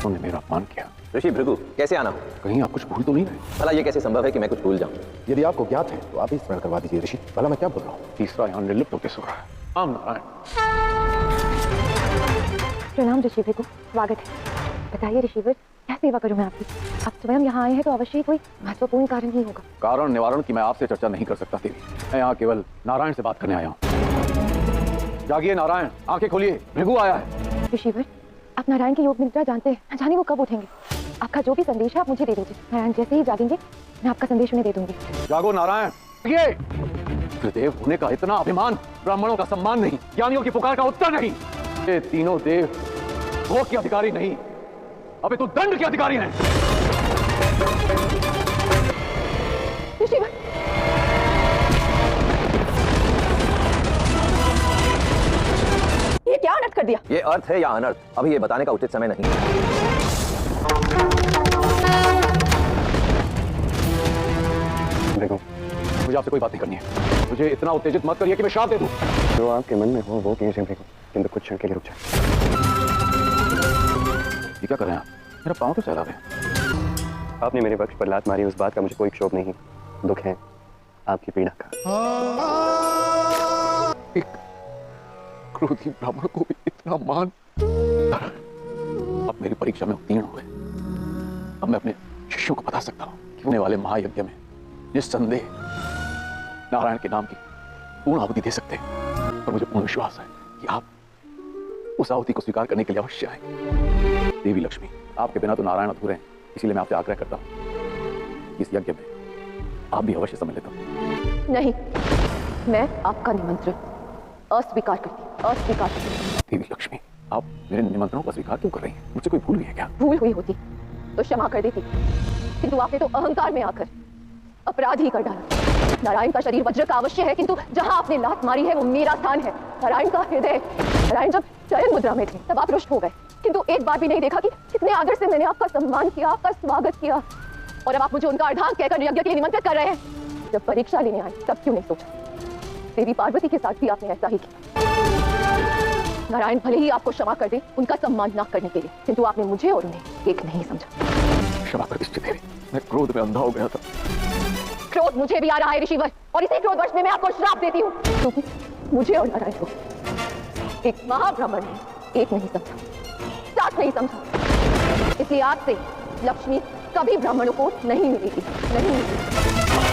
उन्होंने मेरा अपमान किया। ऋषि भृगु, कैसे आना? कहीं आप कुछ भूल तो नहीं रहे? भला ये कैसे संभव है कि मैं कुछ भूल जाऊं? यदि आपको ज्ञात है तो आप ही स्मरण करवा दीजिए ऋषि। भला मैं क्या बोल रहा हूँ? तीसरा यहाँ निर्लिप्त होकर सो रहा है। राम नारायण। प्रणाम ऋषि भृगु, स्वागत है। बताइए ऋषिवर, क्या सेवा करूं मैं आपकी? आप स्वयं यहाँ आए हैं तो अवश्य ही कोई महत्वपूर्ण कारण ही होगा। कारण निवारण की मैं आपसे चर्चा नहीं कर सकता देवी। मैं यहाँ केवल नारायण से बात करने आया हूँ। जागिए नारायण, आंखें खोलिए, भृगु आया है। ऋषिवर, आप नारायण की योग निद्रा जानते हैं, न जाने वो कब उठेंगे। आपका जो भी संदेश है आप मुझे दे दीजिए। नारायण जैसे ही जागेंगे मैं आपका संदेश उन्हें दे दूंगी। जागो नारायण। त्रिदेव होने का इतना अभिमान, ब्राह्मणों का सम्मान नहीं, ज्ञानियों की पुकार का उत्तर नहीं। ये तीनों देव भोग के अधिकारी नहीं, अबे तो दंड के अधिकारी हैं। ऋषिवर, ये क्या अनर्थ कर दिया? ये अर्थ है या अनर्थ, अभी ये बताने का उचित समय नहीं है। देखो, मुझे आपसे कोई बात नहीं करनी है। मुझे इतना उत्तेजित मत करिए कि मैं श्राप दे दूं। जो आपके मन में हो वो कीजिए भृगु, किंतु कुछ क्षण के लिए रुक जाए। ये क्या कर रहे हैं आप? मेरा पाँव तो सहला रहे हैं। आपने मेरे वक्ष पर लात मारी, उस बात का मुझे कोई क्षोभ नहीं, दुख है आपकी पीड़ा का। एक क्रोधी ब्राह्मण को भी इतना मान। अब मेरी परीक्षा में उत्तीर्ण हुए। अब मैं अपने शिष्यों को बता सकता हूँ कि होने वाले महायज्ञ में निस्संदेह नारायण के नाम की पूर्ण आहुति दे सकते हैं। और मुझे पूर्ण विश्वास है कि आप उस आहुति को स्वीकार करने के लिए अवश्य आएंगे। देवी लक्ष्मी, आपके बिना तो नारायण अधूरे हैं, इसीलिए मैं आपसे आग्रह करता हूँ इस यज्ञ में आप भी अवश्य सम्मिलित हो। नहीं, मैं आपका निमंत्रण अस्वीकार करती। देवी लक्ष्मी, आप मेरे निमंत्रणों का स्वीकार क्यों कर रही हैं? मुझसे कोई भूल हुई है क्या? भूल हुई होती तो क्षमा कर देती, किंतु आपने तो अहंकार में आकर अपराध ही कर डाला। नारायण का शरीर वज्र का अवश्य है, किंतु जहां आपने लात मारी है वो मेरा स्थान है। नारायण का हृदय। नारायण जब चरण मुद्रा में थे तब आप रुष्ट हो गए, किंतु एक बार भी नहीं देखा कि कितने आदर से मैंने आपका सम्मान किया, आपका स्वागत किया। और अब आप मुझे उनका अर्धांग कहकर यज्ञ के लिए निमंत्रित कर रहे हैं। जब परीक्षा लेने आए तब क्यों नहीं सोचा? देवी पार्वती के साथ भी आपने ऐसा ही किया। नारायण भले ही आपको क्षमा कर दे उनका सम्मान न करने के लिए, किंतु आपने मुझे और उन्हें एक नहीं समझा। क्षमा कर दीजिए देवी, मैं क्रोध में अंधा हो गया था। क्रोध मुझे भी आ रहा है ऋषिवर, और इसी क्रोधवश में मैं आपको श्राप देती हूँ, क्योंकि मुझे और नारायण को एक महाब्राह्मण ने एक नहीं समझा, साथ नहीं समझा। इसलिए आज से लक्ष्मी कभी ब्राह्मणों को नहीं मिलेगी, नहीं मिलेगी।